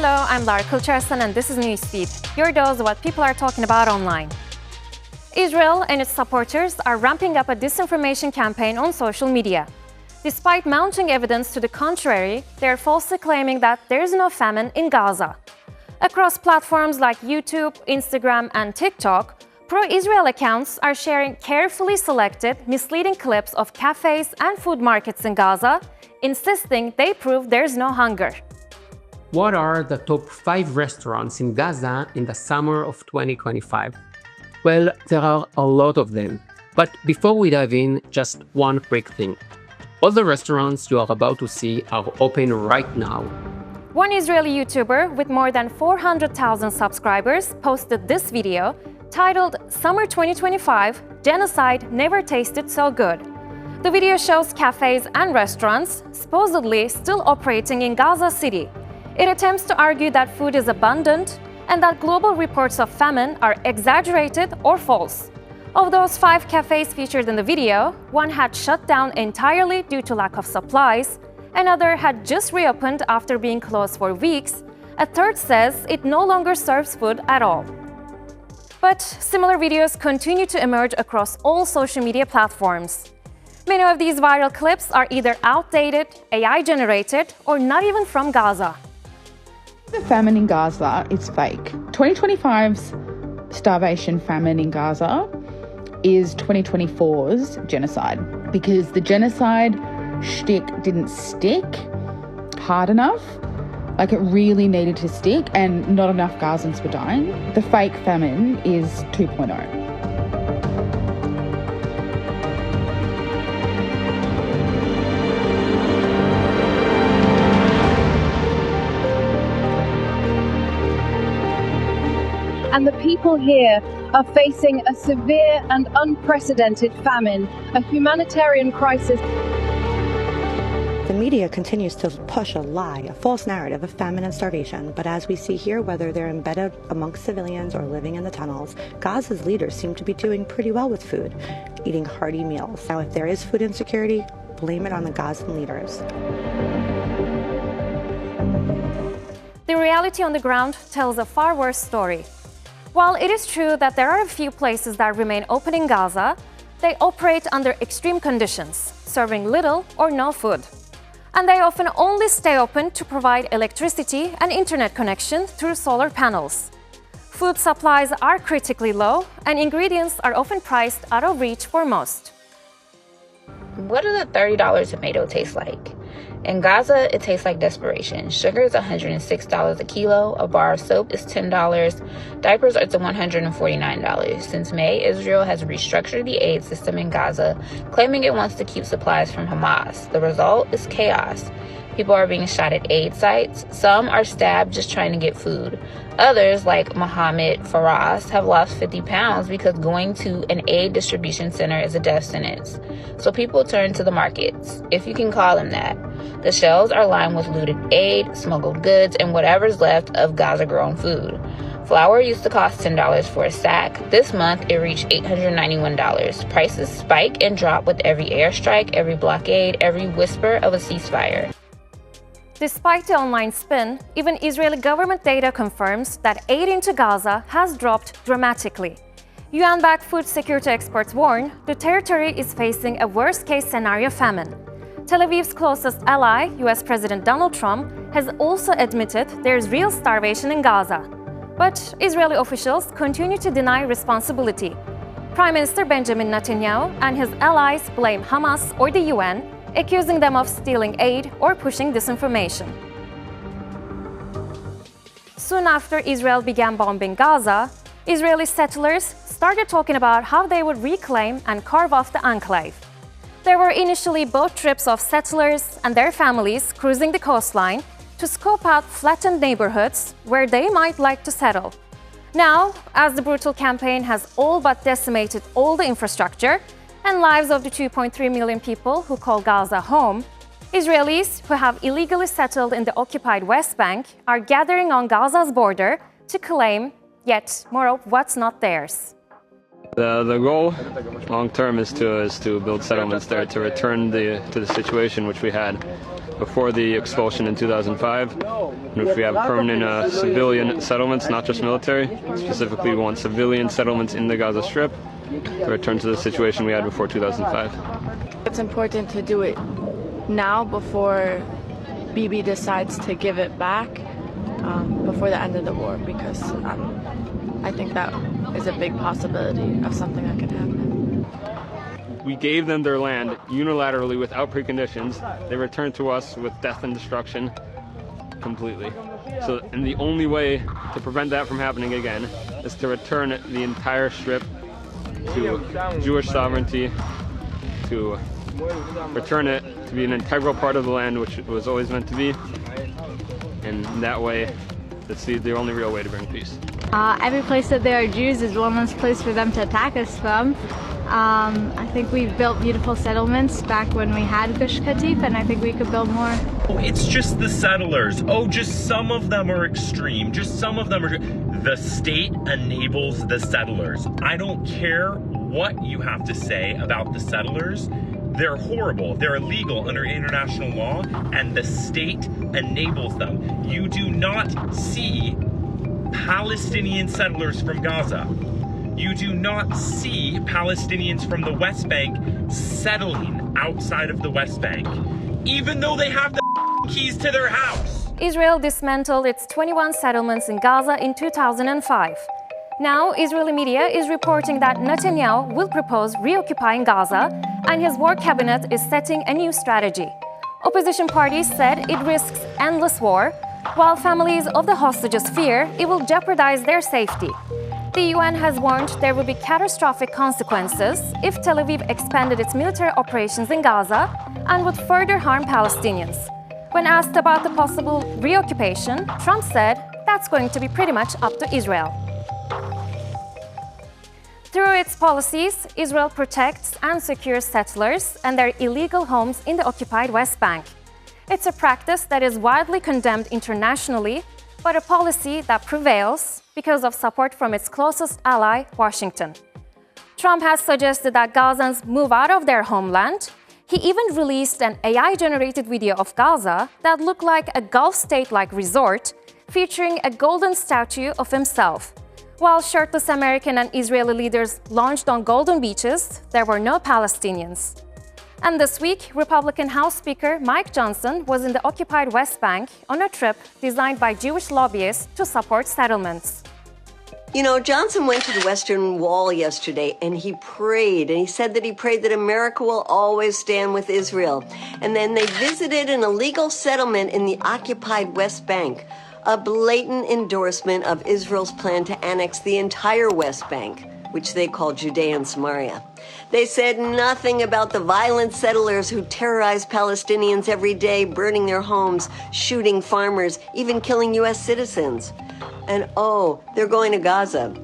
Hello, I'm Lara Kulcherson and this is Newsfeed, your dose of what people are talking about online. Israel and its supporters are ramping up a disinformation campaign on social media. Despite mounting evidence to the contrary, they are falsely claiming that there is no famine in Gaza. Across platforms like YouTube, Instagram, and TikTok, pro-Israel accounts are sharing carefully selected, misleading clips of cafes and food markets in Gaza, insisting they prove there's no hunger. What are the top 5 restaurants in Gaza in the summer of 2025? Well, there are a lot of them. But before we dive in, just one quick thing. All the restaurants you are about to see are open right now. One Israeli YouTuber with more than 400,000 subscribers posted this video titled Summer 2025, Genocide Never Tasted So Good. The video shows cafes and restaurants supposedly still operating in Gaza City. It attempts to argue that food is abundant and that global reports of famine are exaggerated or false. Of those 5 cafes featured in the video, one had shut down entirely due to lack of supplies, another had just reopened after being closed for weeks, a third says it no longer serves food at all. But similar videos continue to emerge across all social media platforms. Many of these viral clips are either outdated, AI-generated, or not even from Gaza. The famine in Gaza is fake. 2025's starvation famine in Gaza is 2024's genocide, because the genocide shtick didn't stick hard enough. Like, it really needed to stick and not enough Gazans were dying. The fake famine is 2.0. And the people here are facing a severe and unprecedented famine, a humanitarian crisis. The media continues to push a lie, a false narrative of famine and starvation, but as we see here, whether they're embedded amongst civilians or living in the tunnels, Gaza's leaders seem to be doing pretty well with food, eating hearty meals. Now, if there is food insecurity, blame it on the Gazan leaders. The reality on the ground tells a far worse story. While it is true that there are a few places that remain open in Gaza, they operate under extreme conditions, serving little or no food. And they often only stay open to provide electricity and internet connection through solar panels. Food supplies are critically low, and ingredients are often priced out of reach for most. What does a $30 tomato taste like? In Gaza, it tastes like desperation. Sugar is $106 a kilo. A bar of soap is $10. Diapers are to $149. Since May, Israel has restructured the aid system in Gaza, claiming it wants to keep supplies from Hamas. The result is chaos. People are being shot at aid sites. Some are stabbed just trying to get food. Others, like Mohammed Faraz, have lost 50 pounds because going to an aid distribution center is a death sentence. So people turn to the markets, if you can call them that. The shelves are lined with looted aid, smuggled goods, and whatever's left of Gaza-grown food. Flour used to cost $10 for a sack. This month, it reached $891. Prices spike and drop with every airstrike, every blockade, every whisper of a ceasefire. Despite the online spin, even Israeli government data confirms that aid into Gaza has dropped dramatically. UN-backed food security experts warn the territory is facing a worst-case scenario famine. Tel Aviv's closest ally, US President Donald Trump, has also admitted there's real starvation in Gaza. But Israeli officials continue to deny responsibility. Prime Minister Benjamin Netanyahu and his allies blame Hamas or the UN, accusing them of stealing aid or pushing disinformation. Soon after Israel began bombing Gaza, Israeli settlers started talking about how they would reclaim and carve off the enclave. There were initially boat trips of settlers and their families cruising the coastline to scope out flattened neighborhoods where they might like to settle. Now, as the brutal campaign has all but decimated all the infrastructure and lives of the 2.3 million people who call Gaza home, Israelis who have illegally settled in the occupied West Bank are gathering on Gaza's border to claim yet more of what's not theirs. The goal long term is to build settlements there, to return to the situation which we had before the expulsion in 2005. And if we have permanent civilian settlements, not just military, specifically we want civilian settlements in the Gaza Strip to return to the situation we had before 2005. It's important to do it now before Bibi decides to give it back before the end of the war, because I think that is a big possibility of something that could happen. We gave them their land unilaterally without preconditions. They returned to us with death and destruction completely. So, and the only way to prevent that from happening again is to return the entire strip to Jewish sovereignty, to return it to be an integral part of the land which it was always meant to be. And that way, that's the only real way to bring peace. Every place that there are Jews is one less place for them to attack us from. I think we've built beautiful settlements back when we had Gush Katif, and I think we could build more. Oh, it's just the settlers. Oh, just some of them are extreme. Just some of them are. The state enables the settlers. I don't care what you have to say about the settlers. They're horrible. They're illegal under international law, and the state enables them. You do not see Palestinian settlers from Gaza. You do not see Palestinians from the West Bank settling outside of the West Bank, even though they have the keys to their house. Israel dismantled its 21 settlements in Gaza in 2005. Now, Israeli media is reporting that Netanyahu will propose reoccupying Gaza, and his war cabinet is setting a new strategy. Opposition parties said it risks endless war, while families of the hostages fear it will jeopardize their safety. The UN has warned there will be catastrophic consequences if Tel Aviv expanded its military operations in Gaza and would further harm Palestinians. When asked about the possible reoccupation, Trump said that's going to be pretty much up to Israel. Through its policies, Israel protects and secures settlers and their illegal homes in the occupied West Bank. It's a practice that is widely condemned internationally, but a policy that prevails because of support from its closest ally, Washington. Trump has suggested that Gazans move out of their homeland. He even released an AI-generated video of Gaza that looked like a Gulf state-like resort, featuring a golden statue of himself. While shirtless American and Israeli leaders launched on golden beaches, there were no Palestinians. And this week, Republican House Speaker Mike Johnson was in the occupied West Bank on a trip designed by Jewish lobbyists to support settlements. You know, Johnson went to the Western Wall yesterday and he prayed, and he said that he prayed that America will always stand with Israel. And then they visited an illegal settlement in the occupied West Bank, a blatant endorsement of Israel's plan to annex the entire West Bank, which they call Judea and Samaria. They said nothing about the violent settlers who terrorize Palestinians every day, burning their homes, shooting farmers, even killing U.S. citizens. And oh, they're going to Gaza,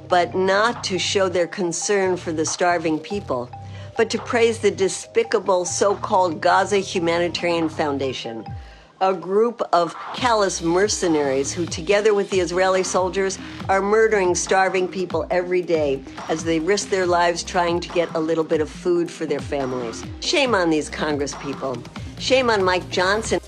but not to show their concern for the starving people, but to praise the despicable so-called Gaza Humanitarian Foundation, a group of callous mercenaries who, together with the Israeli soldiers, are murdering starving people every day as they risk their lives trying to get a little bit of food for their families. Shame on these Congress people. Shame on Mike Johnson.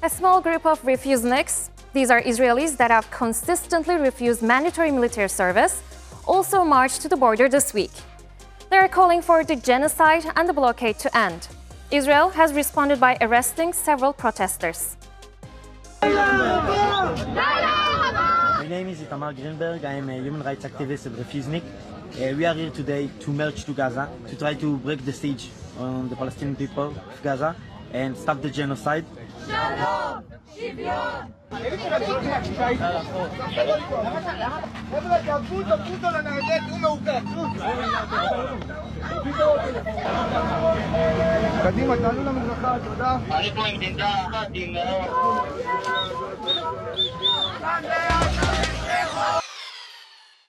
A small group of refuseniks, these are Israelis that have consistently refused mandatory military service, also marched to the border this week. They are calling for the genocide and the blockade to end. Israel has responded by arresting several protesters. My name is Itamar Greenberg. I am a human rights activist and refusenik. We are here today to march to Gaza to try to break the siege on the Palestinian people of Gaza and stop the genocide. Shalom! Shivyon!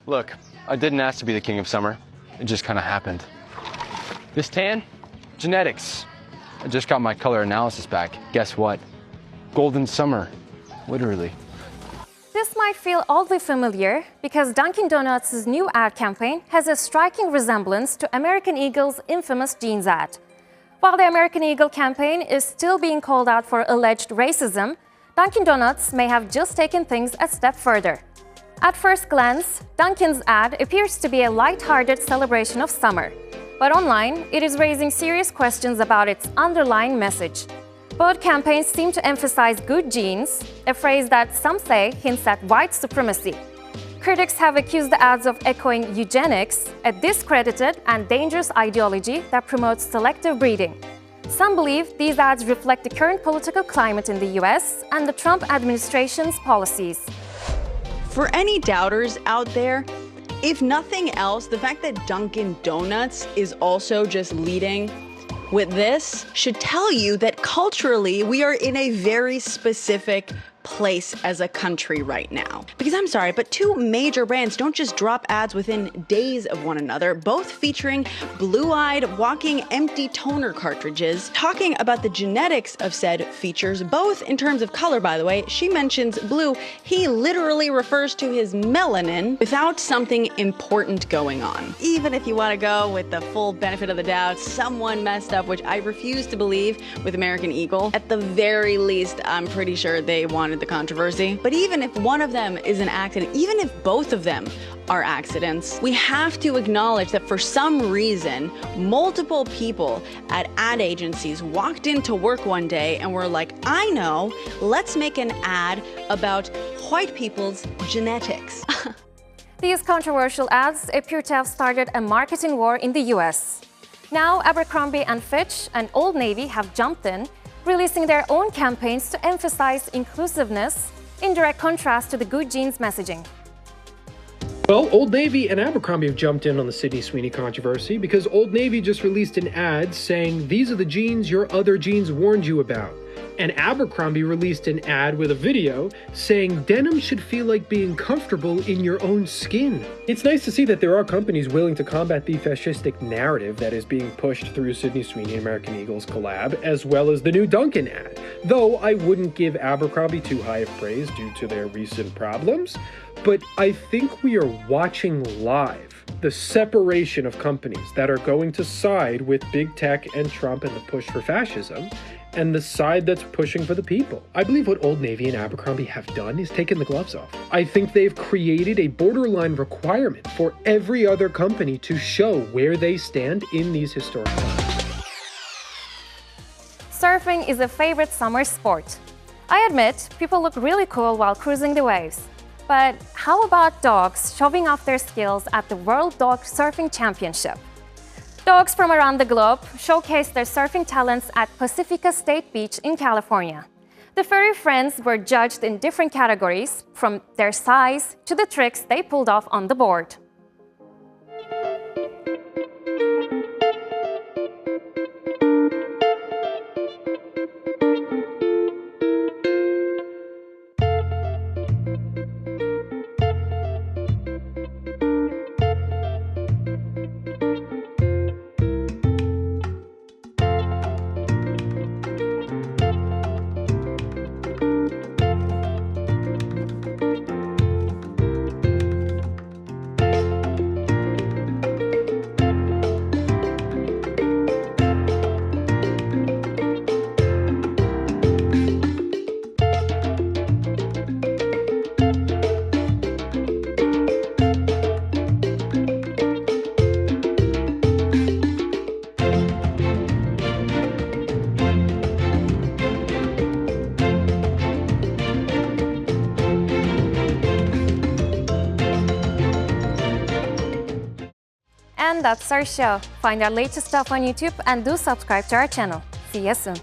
Look, I didn't ask to be the king of summer. It just kind of happened. This tan? Genetics. I just got my color analysis back. Guess what? Golden summer. Literally. This might feel oddly familiar because Dunkin Donuts' new ad campaign has a striking resemblance to American Eagle's infamous jeans ad. While the American Eagle campaign is still being called out for alleged racism, Dunkin Donuts may have just taken things a step further. At first glance, Dunkin's ad appears to be a light-hearted celebration of summer. But online, it is raising serious questions about its underlying message. Both campaigns seem to emphasize good genes, a phrase that some say hints at white supremacy. Critics have accused the ads of echoing eugenics, a discredited and dangerous ideology that promotes selective breeding. Some believe these ads reflect the current political climate in the US and the Trump administration's policies. For any doubters out there, if nothing else, the fact that Dunkin Donuts is also just leading with this should tell you that culturally we are in a very specific place as a country right now. Because I'm sorry, but two major brands don't just drop ads within days of one another, both featuring blue-eyed, walking empty toner cartridges, talking about the genetics of said features, both in terms of color, by the way. She mentions blue. He literally refers to his melanin without something important going on. Even if you want to go with the full benefit of the doubt, someone messed up, which I refuse to believe with American Eagle. At the very least, I'm pretty sure they wanted the controversy. But even if one of them is an accident, even if both of them are accidents, we have to acknowledge that for some reason, multiple people at ad agencies walked into work one day and were like, I know, let's make an ad about white people's genetics. These controversial ads appear to have started a marketing war in the US. Now, Abercrombie & Fitch and Old Navy have jumped in, releasing their own campaigns to emphasize inclusiveness, in direct contrast to the good genes messaging. Well, Old Navy and Abercrombie have jumped in on the Sydney Sweeney controversy because Old Navy just released an ad saying, "These are the jeans your other jeans warned you about." And Abercrombie released an ad with a video saying denim should feel like being comfortable in your own skin. It's nice to see that there are companies willing to combat the fascistic narrative that is being pushed through Sydney Sweeney and American Eagle's collab, as well as the new Dunkin ad. Though I wouldn't give Abercrombie too high of praise due to their recent problems, but I think we are watching live the separation of companies that are going to side with big tech and Trump and the push for fascism, and the side that's pushing for the people. I believe what Old Navy and Abercrombie have done is taken the gloves off. I think they've created a borderline requirement for every other company to show where they stand in these historic times. Surfing is a favorite summer sport. I admit, people look really cool while cruising the waves. But how about dogs showing off their skills at the World Dog Surfing Championship? Dogs from around the globe showcased their surfing talents at Pacifica State Beach in California. The furry friends were judged in different categories, from their size to the tricks they pulled off on the board. And that's our show. Find our latest stuff on YouTube and do subscribe to our channel. See you soon.